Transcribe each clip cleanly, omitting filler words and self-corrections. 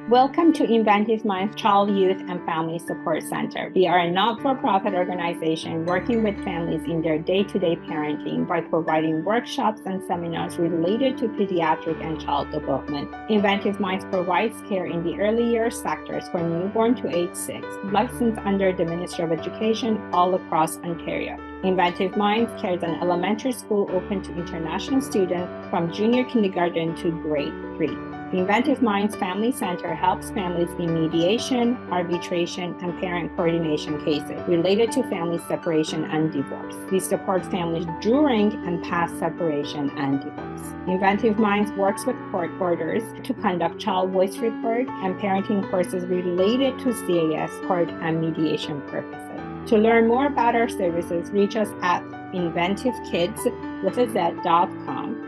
Welcome to Inventiveminds Child, Youth, and Family Support Center. We are a not-for-profit organization working with families in their day-to-day parenting by providing workshops and seminars related to pediatric and child development. Inventiveminds provides care in the early years sectors for newborn to age 6, licensed under the Ministry of Education all across Ontario. Inventiveminds carries an elementary school open to international students from junior kindergarten to grade 3. The Inventiveminds Family Center helps families in mediation, arbitration, and parent coordination cases related to family separation and divorce. We support families during and past separation and divorce. Inventiveminds works with court orders to conduct child voice report and parenting courses related to CAS, court, and mediation purposes. To learn more about our services, reach us at inventivekids.com.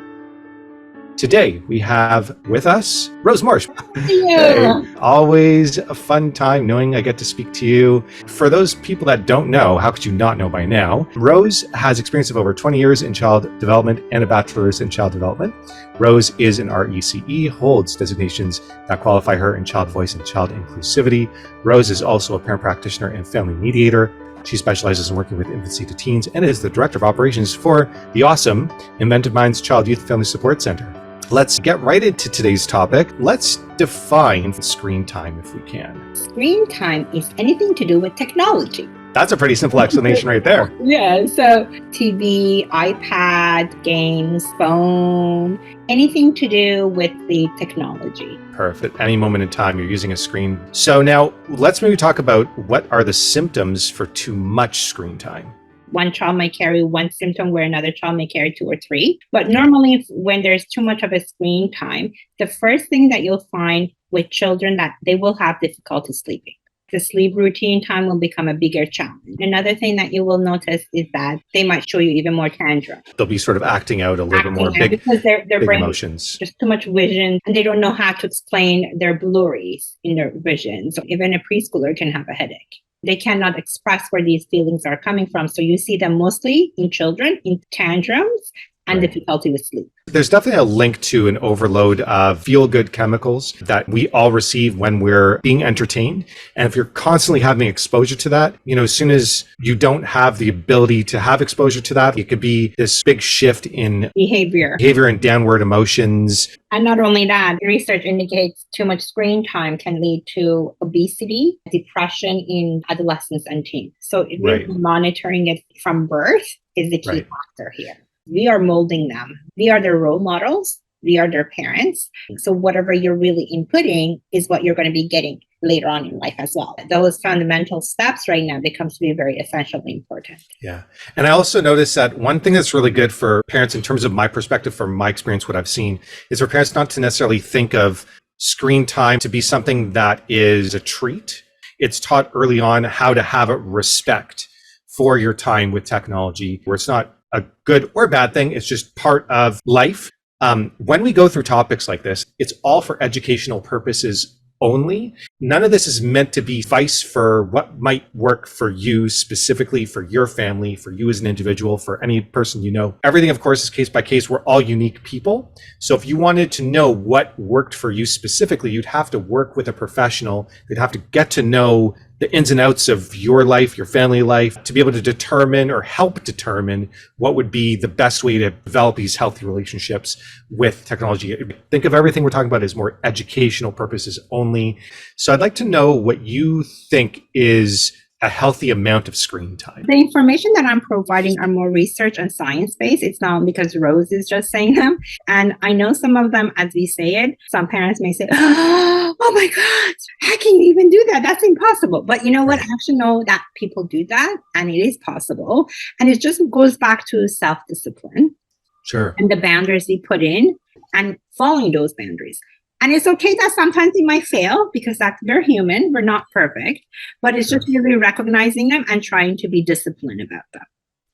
Today, we have with us Rose Marsh. Yeah. Hey, always a fun time knowing I get to speak to you. For those people that don't know, how could you not know by now? Rose has experience of over 20 years in child development and a bachelor's in child development. Rose is an RECE, holds designations that qualify her in child voice and child inclusivity. Rose is also a parent practitioner and family mediator. She specializes in working with infancy to teens and is the director of operations for the awesome Inventiveminds Child, Youth, Family Support Center. Let's get right into today's topic. Let's define screen time if we can. Screen time is anything to do with technology. That's a pretty simple explanation right there. Yeah, so TV, iPad, games, phone, anything to do with the technology. Perfect. Any moment in time, you're using a screen. So now let's maybe talk about what are the symptoms for too much screen time. One child might carry one symptom where another child may carry 2 or 3. But normally when there's too much of a screen time, the first thing that you'll find with children that they will have difficulty sleeping. The sleep routine time will become a bigger challenge. Another thing that you will notice is that they might show you even more tantrum. They'll be sort of acting out a little bit more because their big brain emotions. There's too much vision and they don't know how to explain their blurries in their vision. So even a preschooler can have a headache. They cannot express where these feelings are coming from. So you see them mostly in children, in tantrums and difficulty with sleep. There's definitely a link to an overload of feel-good chemicals that we all receive when we're being entertained. And if you're constantly having exposure to that, as soon as you don't have the ability to have exposure to that, it could be this big shift in behavior and downward emotions. And not only that, research indicates too much screen time can lead to obesity, depression in adolescents and teens. So really monitoring it from birth is the key factor here. We are molding them. We are their role models. We are their parents. So whatever you're really inputting is what you're going to be getting later on in life as well. Those fundamental steps right now becomes to be very essentially important. Yeah. And I also noticed that one thing that's really good for parents in terms of my perspective, from my experience, what I've seen is for parents not to necessarily think of screen time to be something that is a treat. It's taught early on how to have a respect for your time with technology, where it's not a good or bad thing. It's just part of life. When we go through topics like this, it's all for educational purposes only. None of this is meant to be advice for what might work for you specifically, for your family, for you as an individual, for any person you know. Everything, of course, is case by case. We're all unique people. So if you wanted to know what worked for you specifically, you'd have to work with a professional. They'd have to get to know the ins and outs of your life, your family life, to be able to determine or help determine what would be the best way to develop these healthy relationships with technology. Think of everything we're talking about as more educational purposes only. So I'd like to know what you think is a healthy amount of screen time. The information that I'm providing are more research and science-based. It's not because Rose is just saying them. And I know some of them, as we say it, some parents may say, oh my God, how can you even do that? That's impossible. But you know what? I actually know that people do that and it is possible. And it just goes back to self-discipline. Sure. And the boundaries we put in and following those boundaries. And it's okay that sometimes we might fail because we're human, we're not perfect, but it's just really recognizing them and trying to be disciplined about them.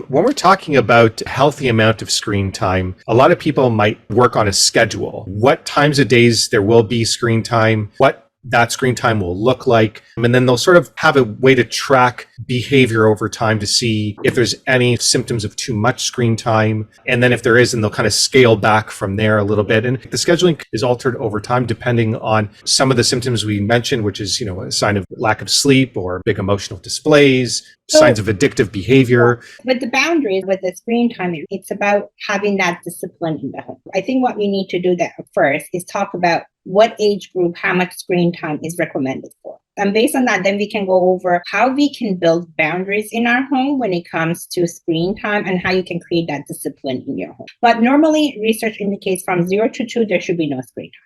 When we're talking about healthy amount of screen time, a lot of people might work on a schedule. What times of days there will be screen time, what that screen time will look like, and then they'll sort of have a way to track behavior over time to see if there's any symptoms of too much screen time. And then if there is, then they'll kind of scale back from there a little bit. And the scheduling is altered over time depending on some of the symptoms we mentioned, which is, a sign of lack of sleep or big emotional displays, signs of addictive behavior. With the boundaries, with the screen time, it's about having that discipline in the home. I think what we need to do that first is talk about what age group, how much screen time is recommended for. And based on that, then we can go over how we can build boundaries in our home when it comes to screen time and how you can create that discipline in your home. But normally, research indicates from 0 to 2, there should be no screen time.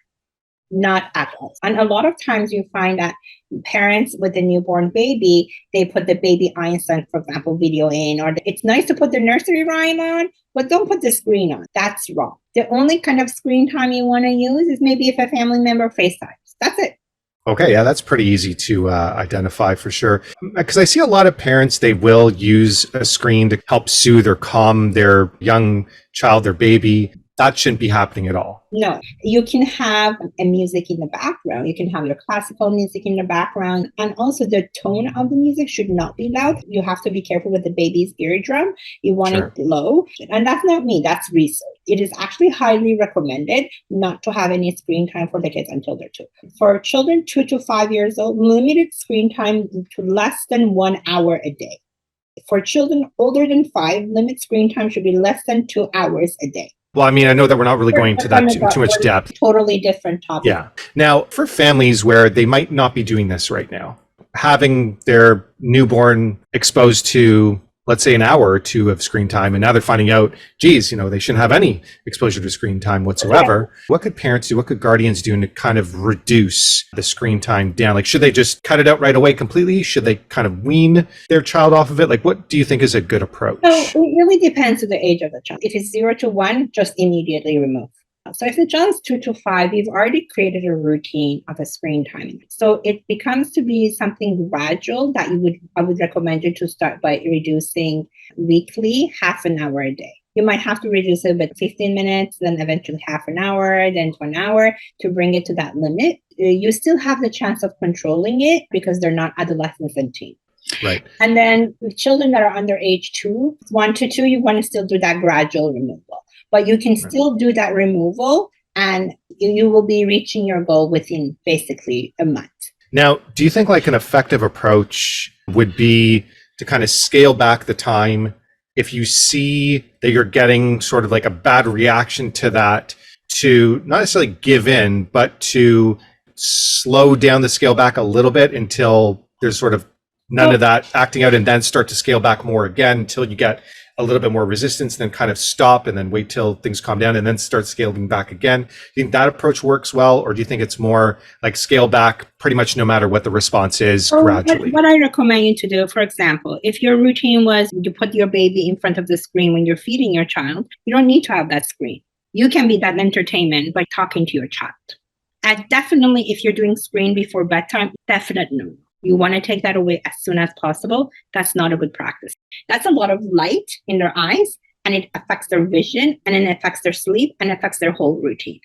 Not at all. And a lot of times you find that parents with a newborn baby, they put the baby Einstein, for example, video in, or it's nice to put the nursery rhyme on, but don't put the screen on. That's wrong. The only kind of screen time you want to use is maybe if a family member FaceTimes. That's it. Okay, yeah, that's pretty easy to identify for sure. Because I see a lot of parents, they will use a screen to help soothe or calm their young child, their baby. That shouldn't be happening at all. No, you can have a music in the background. You can have your classical music in the background. And also the tone of the music should not be loud. You have to be careful with the baby's eardrum. You want it low. And that's not me, that's research. It is actually highly recommended not to have any screen time for the kids until they're 2. For children 2 to 5 years old, limited screen time to less than 1 hour a day. For children older than 5, limit screen time should be less than 2 hours a day. Well, I mean, I know that we're not really going to that too much depth. Totally different topic. Yeah. Now, for families where they might not be doing this right now, having their newborn exposed to, let's say, an hour or 2 of screen time, and now they're finding out, geez, they shouldn't have any exposure to screen time whatsoever. Okay. What could parents do? What could guardians do to kind of reduce the screen time down? Like, should they just cut it out right away completely? Should they kind of wean their child off of it? Like, what do you think is a good approach? So it really depends on the age of the child. If it's 0 to 1, just immediately remove. So if the child's 2 to 5, you've already created a routine of a screen time. So it becomes to be something gradual that I would recommend you to start by reducing weekly, half an hour a day. You might have to reduce it by 15 minutes, then eventually half an hour, then to an hour to bring it to that limit. You still have the chance of controlling it because they're not adolescents and teens. Right. And then with children that are under age 2, 1 to 2, you want to still do that gradual removal. But you can still do that removal and you will be reaching your goal within basically a month. Now, do you think like an effective approach would be to kind of scale back the time if you see that you're getting sort of like a bad reaction to that, to not necessarily give in, but to slow down the scale back a little bit until there's sort of none of that acting out, and then start to scale back more again until you get a little bit more resistance, then kind of stop and then wait till things calm down and then start scaling back again? Do you think that approach works well, or do you think it's more like scale back pretty much no matter what the response is gradually? What I recommend you to do, for example, if your routine was you put your baby in front of the screen when you're feeding your child, you don't need to have that screen. You can be that entertainment by talking to your child. And definitely if you're doing screen before bedtime, definitely no. You want to take that away as soon as possible. That's not a good practice. That's a lot of light in their eyes, and it affects their vision, and it affects their sleep, and affects their whole routine.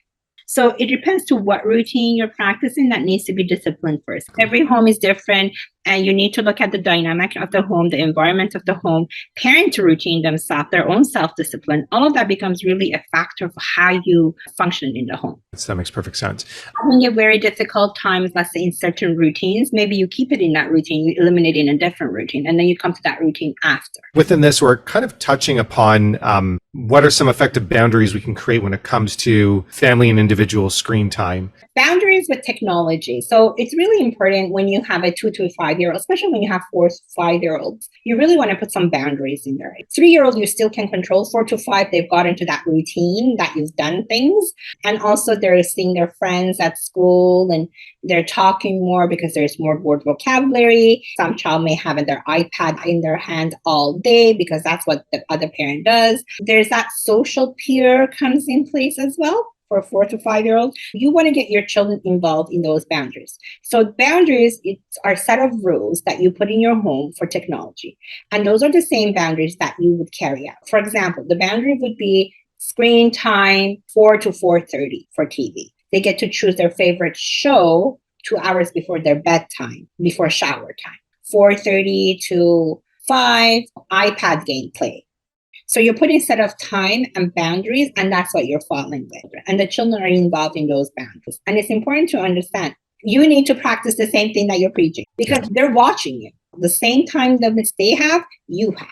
So it depends to what routine you're practicing that needs to be disciplined first. Every home is different, and you need to look at the dynamic of the home, the environment of the home, parent routine themselves, their own self-discipline. All of that becomes really a factor of how you function in the home. That makes perfect sense. Having a very difficult times, let's say in certain routines, maybe you keep it in that routine, you eliminate it in a different routine, and then you come to that routine after. Within this, we're kind of touching upon what are some effective boundaries we can create when it comes to family and individual screen time. Boundaries with technology. So it's really important when you have a 2 to 5-year-old, especially when you have 4 to 5-year-olds, you really want to put some boundaries in there. 3-year-old, you still can control. 4 to 5, they've got into that routine that you've done things. And also they're seeing their friends at school and they're talking more because there's more word vocabulary. Some child may have their iPad in their hand all day because that's what the other parent does. There's that social peer comes in place as well. For 4 to 5-year-olds, you want to get your children involved in those boundaries. So boundaries are a set of rules that you put in your home for technology. And those are the same boundaries that you would carry out. For example, the boundary would be screen time 4 to 4:30 for TV. They get to choose their favorite show 2 hours before their bedtime, before shower time. 4:30 to 5, iPad game play. So you're putting set of time and boundaries, and that's what you're following with. And the children are involved in those boundaries. And it's important to understand, you need to practice the same thing that you're preaching because they're watching you. The same time limits they have, you have.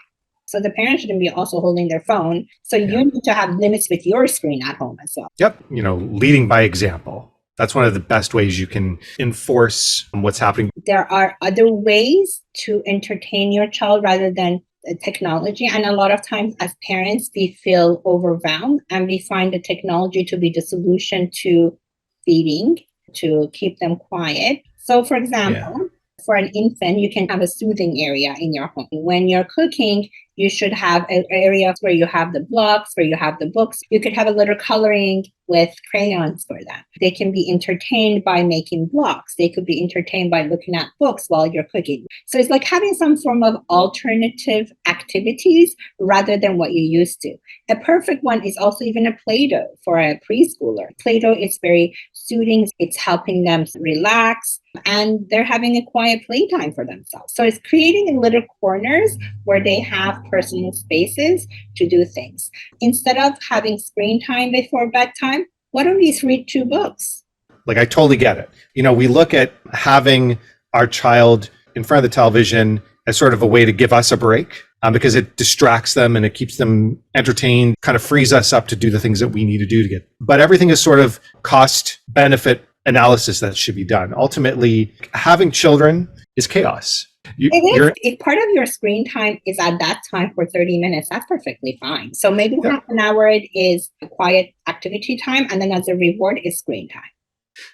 So the parents shouldn't be also holding their phone. So you need to have limits with your screen at home as well. Yep. Leading by example. That's one of the best ways you can enforce what's happening. There are other ways to entertain your child rather than technology. And a lot of times as parents, we feel overwhelmed and we find the technology to be the solution to feeding, to keep them quiet. So for example, for an infant, you can have a soothing area in your home. When you're cooking, you should have an area where you have the blocks, where you have the books. You could have a little coloring with crayons for them. They can be entertained by making blocks. They could be entertained by looking at books while you're cooking. So it's like having some form of alternative activities rather than what you used to. A perfect one is also even a Play-Doh for a preschooler. Play-Doh is very soothing. It's helping them relax and they're having a quiet playtime for themselves. So it's creating little corners where they have personal spaces to do things. Instead of having screen time before bedtime, why don't we read 2 books? Like, I totally get it. We look at having our child in front of the television as sort of a way to give us a break because it distracts them and it keeps them entertained, kind of frees us up to do the things that we need to do to get. But everything is sort of cost benefit analysis that should be done. Ultimately, having children is chaos. If part of your screen time is at that time for 30 minutes, that's perfectly fine. So maybe half an hour it is a quiet activity time, and then as a reward is screen time.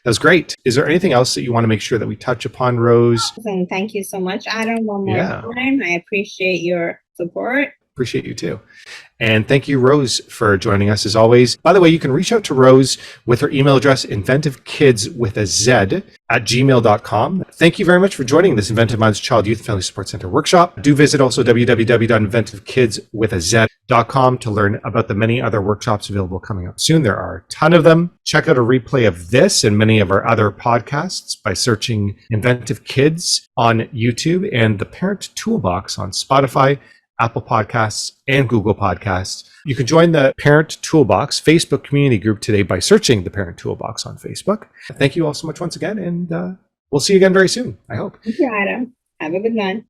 That's great. Is there anything else that you want to make sure that we touch upon, Rose? And thank you so much, Adam, one more time. I appreciate your support. Appreciate you too. And thank you, Rose, for joining us as always. By the way, you can reach out to Rose with her email address, inventivekids@gmail.com. Thank you very much for joining this Inventiveminds Child Youth Family Support Center workshop. Do visit also www.inventivekids.com to learn about the many other workshops available coming up soon. There are a ton of them. Check out a replay of this and many of our other podcasts by searching Inventive Kids on YouTube and the Parent Toolbox on Spotify, Apple Podcasts, and Google Podcasts. You can join the Parent Toolbox Facebook community group today by searching the Parent Toolbox on Facebook. Thank you all so much once again, and we'll see you again very soon, I hope. Thank you, Adam. Have a good one.